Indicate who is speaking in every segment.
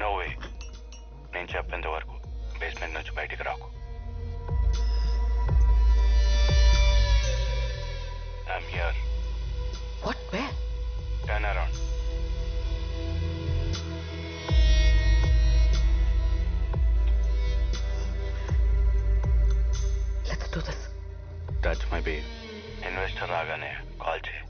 Speaker 1: No way. నేను చెప్పేంత వరకు బేస్మెంట్ నుంచి బయటికి రాకు. I'm here.
Speaker 2: What? Where?
Speaker 1: Turn around.
Speaker 2: Let's do this.
Speaker 1: Touch my baby. Investor రాగానే కాల్ చేయి.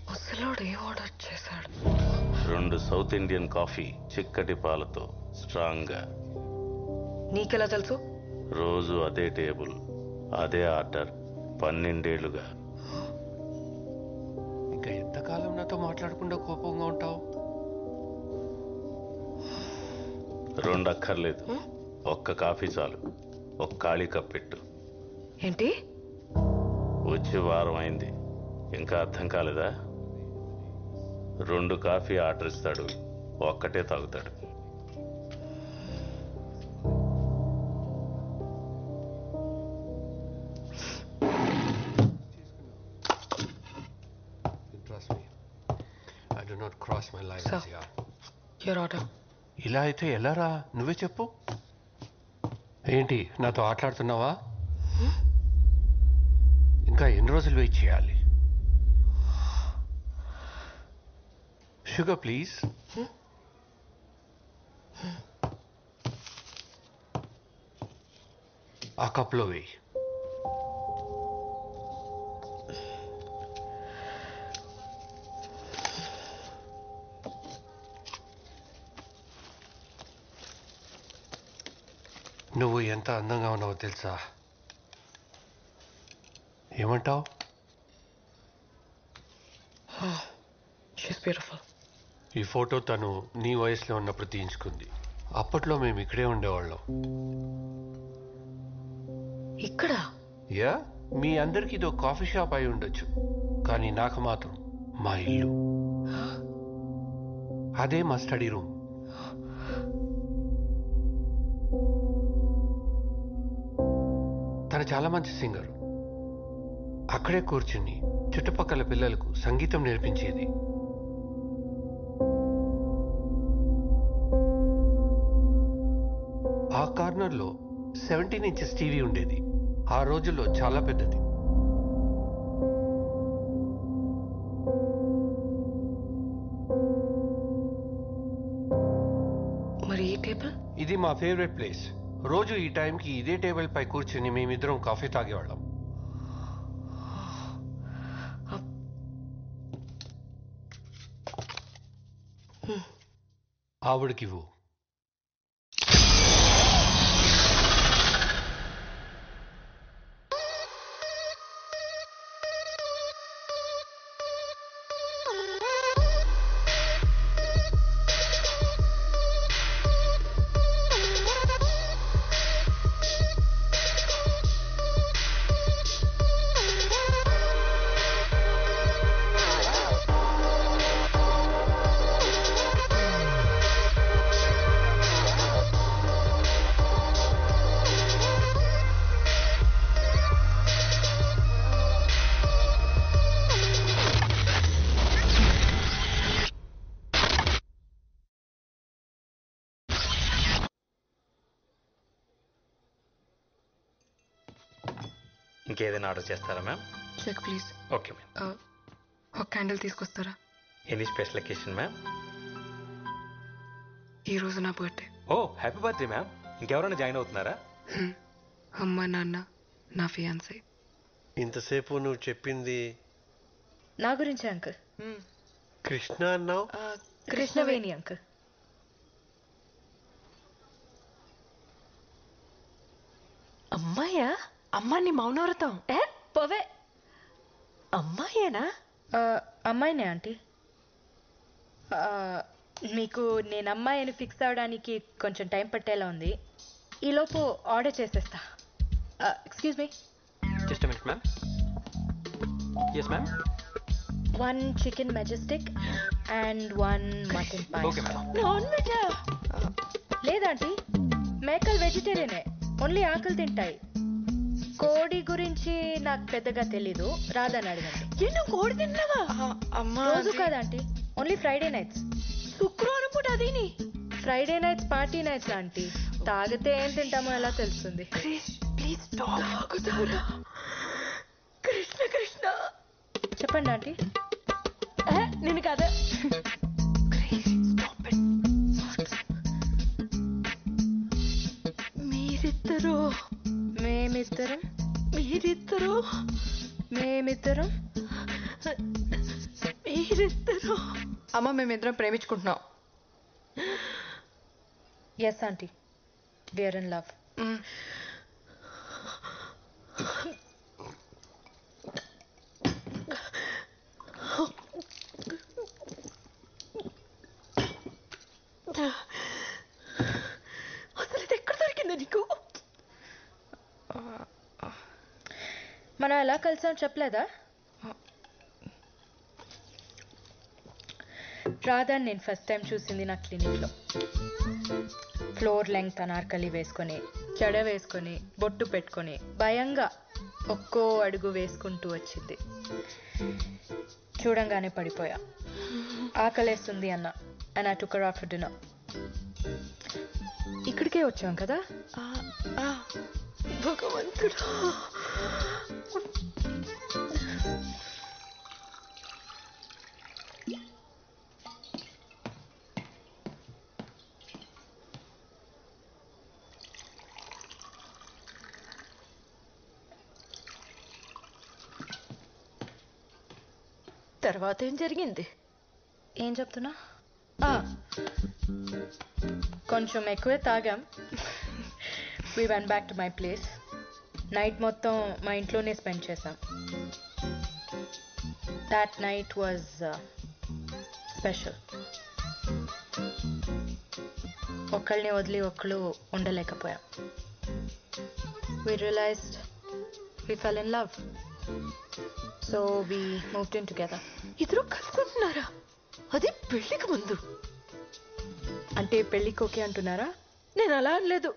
Speaker 2: ముసలోడు ఏం ఆర్డర్ చేశాడు?
Speaker 1: 2 సౌత్ ఇండియన్ కాఫీ చిక్కటి పాలతో స్ట్రాంగ్ గా.
Speaker 2: నీకెలా తెలుసు?
Speaker 1: రోజు అదే టేబుల్ అదే ఆర్డర్ 12 ఏళ్లుగా.
Speaker 3: ఇంకా ఎంతకాలం నాతో మాట్లాడకుండా కోపంగా ఉంటావు?
Speaker 1: 2 అక్కర్లేదు, ఒక్క కాఫీ చాలు. ఒక ఖాళీ కప్ పెట్టు.
Speaker 2: ఏంటి?
Speaker 1: వచ్చి వారం అయింది, ఇంకా అర్థం కాలేదా? 2 కాఫీ ఆర్డర్ ఇస్తాడు, ఒక్కటే తాగుతాడు.
Speaker 3: I do not cross my lines.
Speaker 2: Sir.
Speaker 3: Yeah.
Speaker 2: Your order.
Speaker 3: ఇలా అయితే ఎలారా? నువ్వే చెప్పు. ఏంటి నాతో ఆటలాడుతున్నావా? ఇంకా ఎన్ని రోజులు వెయిట్ చేయాలి? Sugar please. ఆ కప్లో వేయి. నువ్వు ఎంత అందంగా ఉన్నావో తెలుసా? ఏమంటావు?
Speaker 2: She's beautiful.
Speaker 3: ఈ ఫోటో తను నీ వయసులో ఉన్నప్పుడు తీయించుకుంది. అప్పట్లో మేము ఇక్కడే ఉండేవాళ్ళం.
Speaker 2: ఇక్కడ?
Speaker 3: యా, మీ అందరికి ఇదో కాఫీ షాప్ అయి ఉండొచ్చు, కానీ నాకు మాత్రం మా ఇల్లు. అదే మా స్టడీ రూమ్. తను చాలా మంచి సింగర్. అక్కడే కూర్చుని చుట్టుపక్కల పిల్లలకు సంగీతం నేర్పించేది. ఆ కార్నర్లో 17 ఇంచెస్ టీవీ ఉండేది. ఆ రోజుల్లో చాలా పెద్దది.
Speaker 2: మరి ఈ టేబుల్?
Speaker 3: ఇది మా ఫేవరెట్ ప్లేస్. రోజు ఈ టైంకి ఇదే టేబుల్ పై కూర్చుని మేమిద్దరం కాఫీ తాగేవాళ్ళం. ఆవిడకివ్వు.
Speaker 4: ఇంకేదైనా ఆర్డర్ చేస్తారా ma'am?
Speaker 2: Check please.
Speaker 4: Okay ma'am.
Speaker 2: ఒక క్యాండిల్ తీసుకొస్తారా?
Speaker 4: Any special occasion ma'am?
Speaker 2: ఈ రోజు నా birthday.
Speaker 4: Oh happy birthday ma'am. ఇంకెవరైనా జాయిన్ అవుతున్నారా?
Speaker 2: అమ్మ, నాన్న, నా ఫియాన్సీ.
Speaker 3: ఇంతసేపు నువ్వు చెప్పింది
Speaker 5: నా గురించి అంకుల్.
Speaker 3: కృష్ణ అన్నావు.
Speaker 5: కృష్ణవేణి అంకుల్.
Speaker 2: అమ్మాయా? అమ్మాయిని మౌనవ్రతం.
Speaker 5: పోవే.
Speaker 2: అమ్మాయేనా?
Speaker 5: అమ్మాయినే ఆంటీ. మీకు నేను అమ్మాయిని ఫిక్స్ అవడానికి కొంచెం టైం పట్టేలా ఉంది. ఈలోపు ఆర్డర్ చేసేస్తా. Excuse me.
Speaker 4: Just minute ma'am. Yes ma'am.
Speaker 5: 1 chicken majestic and 1 mutton pie.
Speaker 4: Okay ma'am.
Speaker 2: Non వెజా?
Speaker 5: లేదంటీ, మేకలు వెజిటేరియనే, ఓన్లీ ఆకులు తింటాయి. కోడి గురించి నాకు పెద్దగా తెలీదు, రాదని అడగండి.
Speaker 2: నువ్వు కోడి తిన్నావా? అమ్మా
Speaker 5: రోజు కాదా ఆంటీ, ఓన్లీ ఫ్రైడే నైట్స్.
Speaker 2: శుక్రవారం పూట అదేని.
Speaker 5: Friday nights party nights aunty. తాగితే ఏం తింటామో ఎలా తెలుస్తుంది?
Speaker 2: ప్లీజ్ తాగుతారా? కృష్ణ కృష్ణ.
Speaker 5: చెప్పండి ఆంటీ.
Speaker 2: నేను కదా. మీరిద్దరు
Speaker 5: మేమిద్దరం
Speaker 2: మీరిద్దరు
Speaker 5: మేమిద్దరం
Speaker 2: మీరిద్దరు అమ్మ మేమిద్దరం ప్రేమించుకుంటున్నాం.
Speaker 5: Yes aunty, we are in love.
Speaker 2: అసలు ఇది ఎక్కడ దొరికింది నీకు?
Speaker 5: మనం ఎలా కలిసాం చెప్పలేదా? రాధాని నేను ఫస్ట్ టైం చూసింది నా క్లినిక్లో. ఫ్లోర్ లెంగ్త్ అనార్కలి వేసుకొని, జడ వేసుకొని, బొట్టు పెట్టుకొని, భయంగా ఒక్కో అడుగు వేసుకుంటూ వచ్చింది. చూడంగానే పడిపోయా. ఆకలేస్తుంది అన్న, and I took her out for dinner. ఇక్కడికే వచ్చాం కదా.
Speaker 2: భగవంతుడా. తర్వాత ఏం జరిగింది?
Speaker 5: ఏం చెప్తున్నా? కొంచెం ఎక్కువే తాగాం. We went back to my place. Night మొత్తం మా ఇంట్లోనే స్పెండ్ చేసాం. That night was special. ఒకళ్ళని వదిలి ఒకళ్ళు ఉండలేకపోయాం. We realised we fell in love. So we moved in together.
Speaker 2: ఇద్దరు కలుసుకుంటున్నారా? అది పెళ్లికి ముందు.
Speaker 5: అంటే పెళ్ళికి ఓకే అంటున్నారా?
Speaker 2: నేను అలా అనలేదు.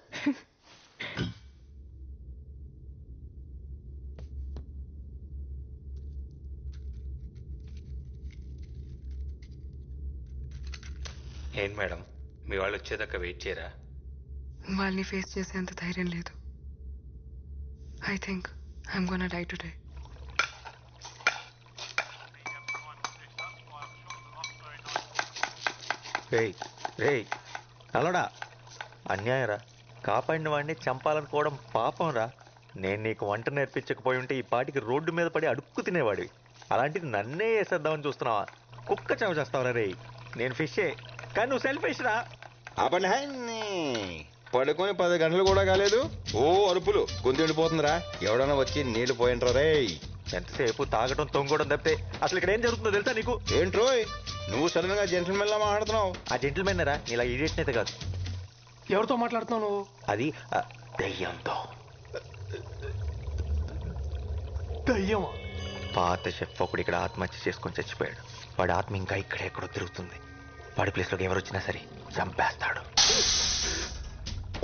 Speaker 4: ఏంటి మేడం, మీ వాళ్ళు వచ్చేదాకా వెయిట్ చేయరా?
Speaker 2: వాళ్ళని ఫేస్ చేసేంత ధైర్యం లేదు. I think I'm gonna die today.
Speaker 6: రేయ్ రేయ్ అలడా, అన్యాయం రా. కాపాడిన వాడిని చంపాలనుకోవడం పాపం రా. నేను నీకు వంట నేర్పించకపోయి ఉంటే ఈ పాటికి రోడ్డు మీద పడి అడుక్కు తినేవాడివి. అలాంటిది నన్నే వేసేద్దామని చూస్తున్నావా? కుక్క చెవ చేస్తావరా రేయ్. నేను ఫిషే, కానీ నువ్వు సెల్ఫిష్ రా.
Speaker 7: అపనహాన్ని పడుకొని 10 గంటలు కూడా కాలేదు, ఓ అరుపులు గొంతు ఎండిపోతుందిరా. ఎవడన్నా వచ్చి నీళ్లు పోయింట్రా రే.
Speaker 6: ఎంతసేపు తాగడం తొంగడం తప్పితే అసలు ఇక్కడ ఏం జరుగుతుందో తెలుసా నీకు?
Speaker 7: ఏంట్రోయ్ నువ్వు సడన్ గా జెంటల్మెన్ లా మాట్లాడుతున్నావు?
Speaker 6: ఆ జెంటిల్మెన్ రా, ఇలా ఇడియట్ అయితే కాదు.
Speaker 3: ఎవరితో మాట్లాడుతున్నావు నువ్వు?
Speaker 6: అది దెయ్యంతో.
Speaker 3: దయ్యమా?
Speaker 6: పాత షెఫ్ ఒకడు ఇక్కడ ఆత్మహత్య చేసుకొని చచ్చిపోయాడు. వాడి ఆత్మ ఇంకా ఇక్కడెక్కడో తిరుగుతుంది. వాడి ప్లేస్లోకి ఎవరు వచ్చినా సరే చంపేస్తాడు.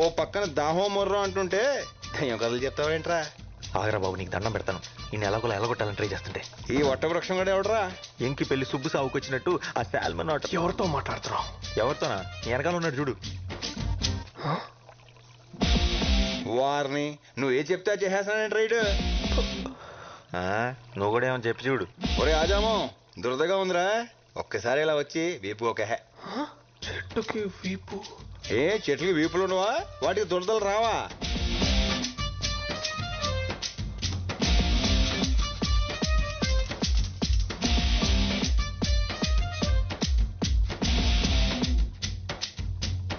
Speaker 7: ఓ పక్కన దాహో మొర్రో అంటుంటే దయ్యం కథలు చెప్తావేంట్రా?
Speaker 6: ఆగరా బాబు, నీకు దండం పెడతాను. ఈ ఎలాగోలా ఎలగొట్టాలని ట్రై చేస్తుంటే
Speaker 7: ఈ వట్టవృక్షం కూడా ఎవడరా?
Speaker 6: ఎంకి పెళ్లి సుబ్బు సావుకొచ్చినట్టు ఆ శాల్మన్ ఆట.
Speaker 3: ఎవరితో మాట్లాడుతున్నావు?
Speaker 6: ఎవరితోనా? నీ వెనకాల ఉన్నాడు చూడు.
Speaker 7: వారిని నువ్వు ఏ చెప్తే చేసేస్తానంటే రైడ్.
Speaker 6: నువ్వు కూడా ఏమని చెప్పి చూడు.
Speaker 7: ఒరే ఆజామో, దురదగా ఉందిరా, ఒక్కసారి ఇలా వచ్చి వీపు ఒక హే.
Speaker 3: చెట్టుకి వీపు?
Speaker 7: ఏ చెట్లకి వీపులు ఉండవా? వాటికి దురదలు రావా?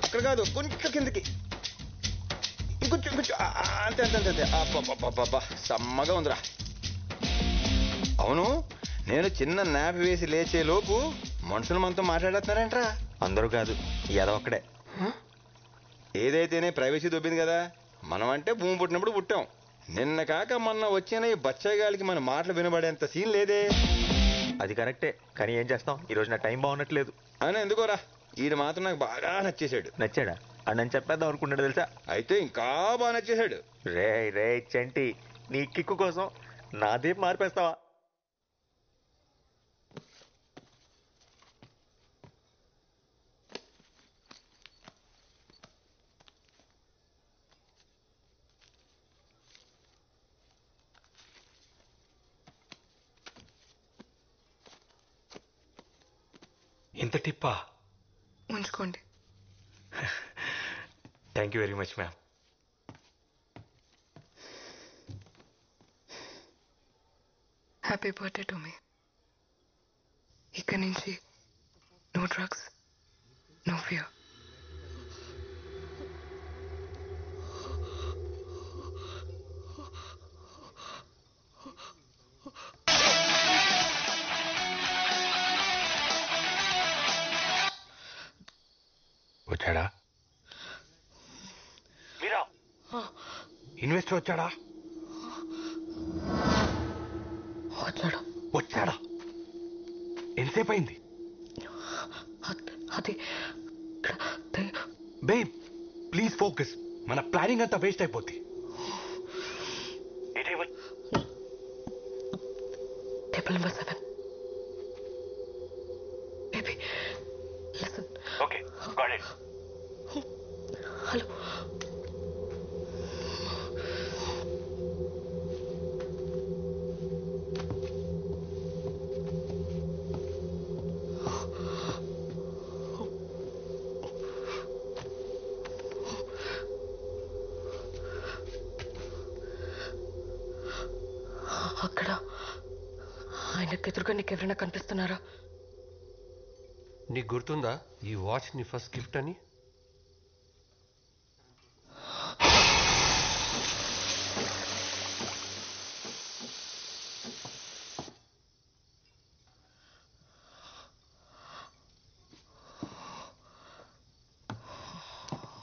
Speaker 7: అక్కడ కాదు, కొంచెం కిందకి, ఇంకొంచెం కొంచెం, అంతే అంతే అంతే అంతే. అబ్బా సమ్మగా ఉందిరా. అవును, నేను చిన్న నాప్ వేసి లేచే లోపు మనుషులు మనతో మాట్లాడేస్తున్నారేంట్రా?
Speaker 6: అందరూ కాదు, ఏదో ఒక్కడే.
Speaker 7: ఏదైతేనే ప్రైవసీ దొబ్బింది కదా. మనం అంటే భూమి పుట్టినప్పుడు పుట్టాం. నిన్న కాక మొన్న వచ్చిన ఈ బచ్చాయిగాలికి మన మాటలు వినబడేంత సీన్ లేదే.
Speaker 6: అది కరెక్టే, కానీ ఏం చేస్తాం, ఈ రోజు నా టైం బాగున్నట్లేదు.
Speaker 7: అని ఎందుకోరా, ఈడు మాత్రం నాకు బాగా నచ్చేశాడు.
Speaker 6: నచ్చాడా? అని చెప్పేద్దాం అనుకున్నాడు తెలుసా?
Speaker 7: అయితే ఇంకా బాగా నచ్చేశాడు.
Speaker 6: రే రే చంటి, నీ కిక్కు కోసం నా దీప్ మార్పేస్తావా?
Speaker 3: అంత టిప్పా?
Speaker 2: ఉంచుకోండి.
Speaker 4: Thank you very much ma'am.
Speaker 2: Happy birthday to me. ఇక్కడి నుంచి నో డ్రగ్స్, నో ఫియర్.
Speaker 3: వచ్చాడా? మీరా ఇన్వెస్టర్ వచ్చాడా? వచ్చాడా? ఎంతసేపు అయింది?
Speaker 2: అది
Speaker 3: బేబ్ ప్లీజ్ ఫోకస్. మన ప్లానింగ్ అంతా వేస్ట్ అయిపోద్ది.
Speaker 2: Table number 7. Baby listen.
Speaker 3: Okay got it.
Speaker 2: Hello. అక్కడ ఆయనకు ఎదురుగా నీకెవరైనా కనిపిస్తున్నారా?
Speaker 3: నీకు గుర్తుందా ఈ వాచ్ నీ ఫస్ట్ గిఫ్ట్ అని?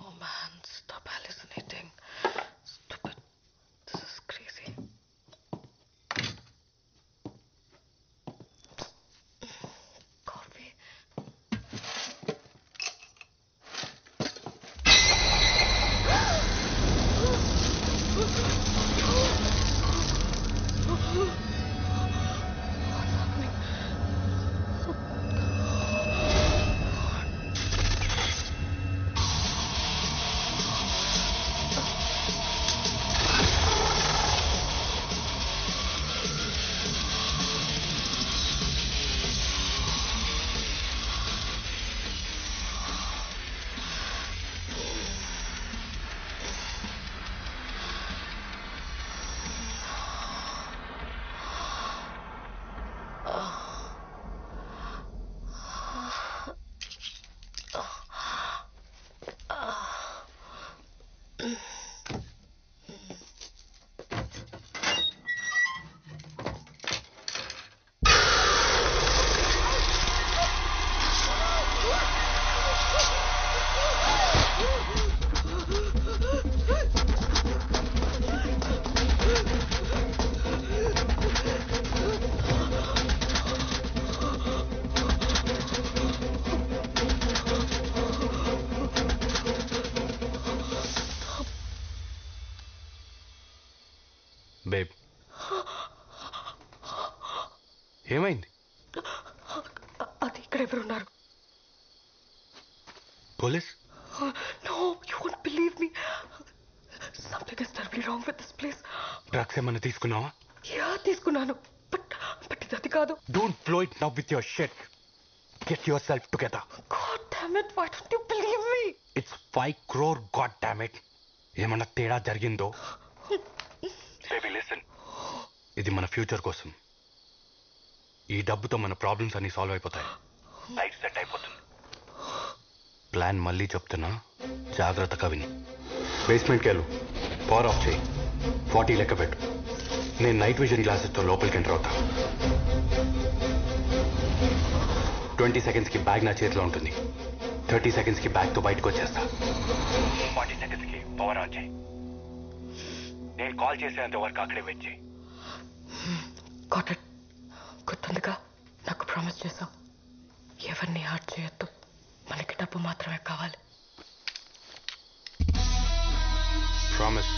Speaker 2: Oh man, stop hallucinating. Stupid. This is crazy. Coffee. What's happening?
Speaker 3: Babe ఏమైంది?
Speaker 2: అది ఇక్కడ ఎవరున్నారు?
Speaker 3: Police?
Speaker 2: No, you won't believe me. Something is terribly wrong with this place.
Speaker 3: Drugs ఏమన్నా తీసుకున్నావా?
Speaker 2: Yeah, తీసుకున్నాను. But ఇది అది కాదు.
Speaker 3: Don't flow it now with your shit. Get your self together.
Speaker 2: God damn it, why don't you believe me?
Speaker 3: It's 5 crore, god damn it. ఏమన్నా తేడా జరిగిందో? Baby listen, ఇది మన ఫ్యూచర్ కోసం. ఈ డబ్బుతో మన ప్రాబ్లమ్స్ అన్ని సాల్వ్ అయిపోతాయి. లైఫ్ సెట్ అయిపోతుంది. ప్లాన్ మళ్ళీ చెప్తున్నా, జాగ్రత్తగా విని. బేస్మెంట్కి వెళ్ళు, పవర్ ఆఫ్ చేయి, 40 లెక్క పెట్టు. నేను నైట్ విజన్ గ్లాసెస్తో లోపలికి ఎంటర్ అవుతా. 20 సెకండ్స్కి బ్యాగ్ నా చేతిలో ఉంటుంది. 30 సెకండ్స్కి బ్యాగ్తో బయటకు వచ్చేస్తా. 40 సెకండ్స్కి పవర్ ఆన్ చేయి. నేను కాల్ చేసేంత వరకు అక్కడే వెయిట్ చేయి.
Speaker 2: Got it. గుర్తుందిగా, నాకు ప్రామిస్ చేశావు. ఎవరిని హర్ట్ చేయొద్దు, మనకి డబ్బు మాత్రమే కావాలి.
Speaker 3: ప్రామిస్.